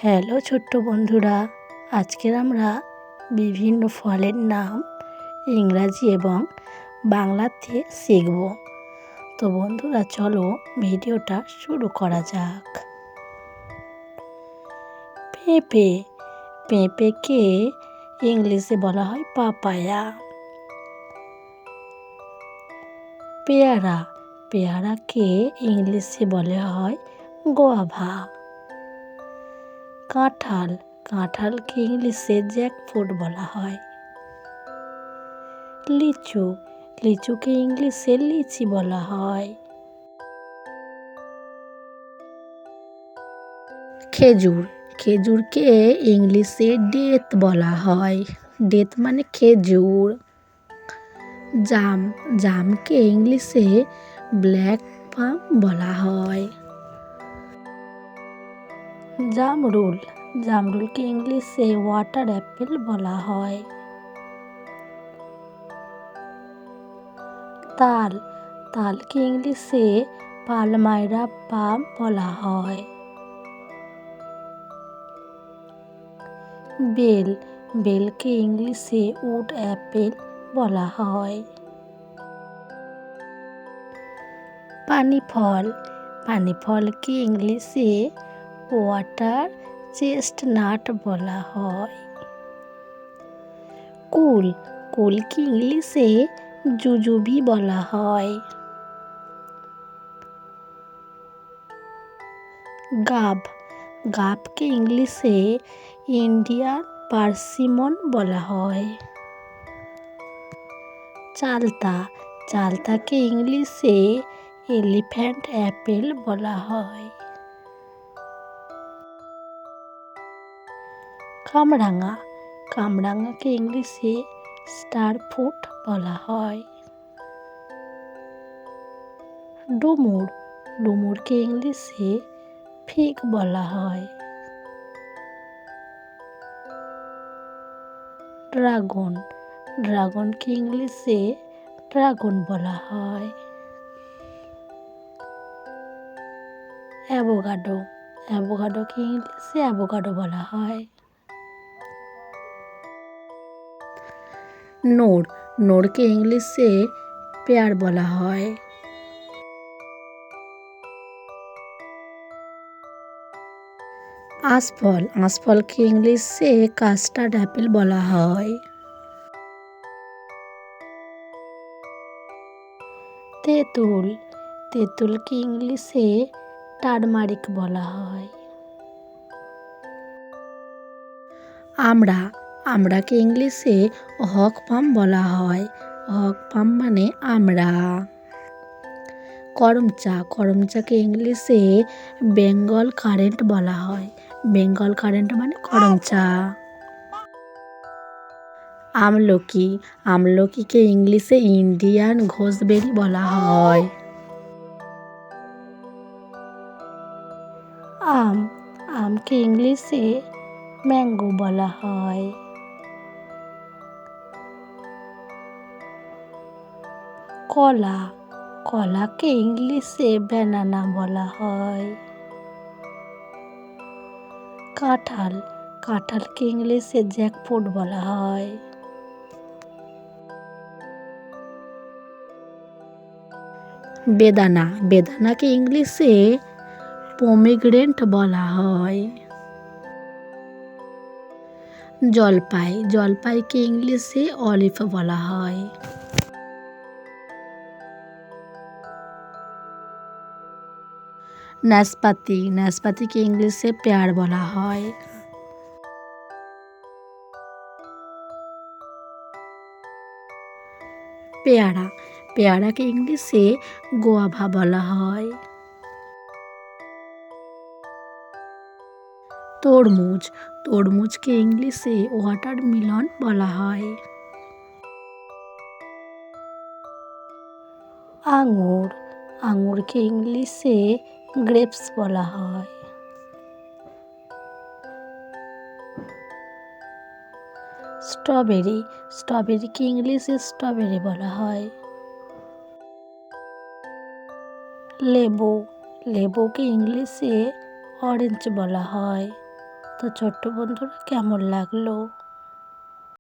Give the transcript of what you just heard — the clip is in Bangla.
হ্যালো ছোট্ট বন্ধুরা, আজকের আমরা বিভিন্ন ফলের নাম ইংরাজি এবং বাংলাতে শিখব। তো বন্ধুরা চলো ভিডিওটা শুরু করা যাক। পেঁপে, পেঁপেকে ইংলিশে বলা হয় পাপায়া। পেয়ারা, পেয়ারাকে ইংলিশে বলা হয় গোয়াভা। কাঁঠাল, কাঁঠালকে ইংলিশে জ্যাকফ্রুট বলা হয়। লিচু, লিচুকে ইংলিশে লিচি বলা হয়। খেজুর, খেজুরকে ইংলিশে ডেথ বলা হয়। ডেথ মানে খেজুর। জাম, জামকে ইংলিশে ব্ল্যাক প্লাম বলা হয়। জামরুল, জামরুলকে ইংলিশে ওয়াটার অ্যাপেল বলা হয়। তাল, তালকে ইংলিশে পালমাইরা পাম বলা হয়। বেল, বেলকে ইংলিশে উড অ্যাপেল বলা হয়। পানি ফল, পানি ফলকে ইংলিশে ওয়াটার চেস্টনাট বলা হয়। কুল, কুলকে ইংলিশে জুজুবি বলা হয়। গাব, গাবকে ইংলিশে ইন্ডিয়ান পার্সিমন বলা হয়। চালতা, চালতাকে ইংলিশে এলিফ্যান্ট অ্যাপেল বলা হয়। কামরাঙা, কামরাঙাকে ইংলিশে স্টার ফ্রুট বলা হয়। ডুমুর, ডুমুরকে ইংলিশে ফিগ বলা হয়। ড্রাগন, ড্রাগনকে ইংলিশে ড্রাগন বলা হয়। অ্যাভোকাডো, অ্যাভোকাডোকে ইংলিশে অ্যাভোকাডো বলা হয়। নোর, নোরকে ইংলিশে পেয়ার বলা হয়। আঁশফল, আঁশফলকে ইংলিশে কাস্টার্ড অ্যাপেল বলা হয়। তেঁতুল, তেঁতুলকে ইংলিশে টারমারিক বলা হয়। আমড়া, আমড়াকে ইংলিশে হক পাম বলা হয়। হক পাম মানে আমড়া। করমচা, করমচাকে ইংলিশে বেঙ্গল কারেন্ট বলা হয়। বেঙ্গল কারেন্ট মানে করমচা। আমলকি, আমলকিকে ইংলিশে ইন্ডিয়ান ঘোষবেরি বলা হয়। আম, আমকে ইংলিশে ম্যাঙ্গো বলা হয়। কলা, কলাকে ইংলিশে ব্যানানা বলা হয়। কাঁঠাল, কাঁঠালকে ইংলিশে জ্যাকফ্রুট বলা হয়। বেদানা, বেদানাকে ইংলিশে পমিগ্রেনেট বলা হয়। জলপাই, জলপাইকে ইংলিশে অলিভ বলা হয়। নাশপাতি, নাশপাতিকে ইংলিশে পেয়ার বলা হয়। পেয়ারা, পেয়ারাকে ইংলিশে গোয়াভা বলা হয়। তরমুজ, তরমুজকে ইংলিশে ওয়াটারমেলন বলা হয়। আঙুর, আঙুরকে ইংলিশে গ্রেপস বলা হয়। স্ট্রবেরি, স্ট্রবেরিকে ইংলিশে স্ট্রবেরি বলা হয়। লেবু, লেবুকে ইংলিশে অরেঞ্জ বলা হয়। তো ছোট্ট বন্ধুরা কেমন লাগলো?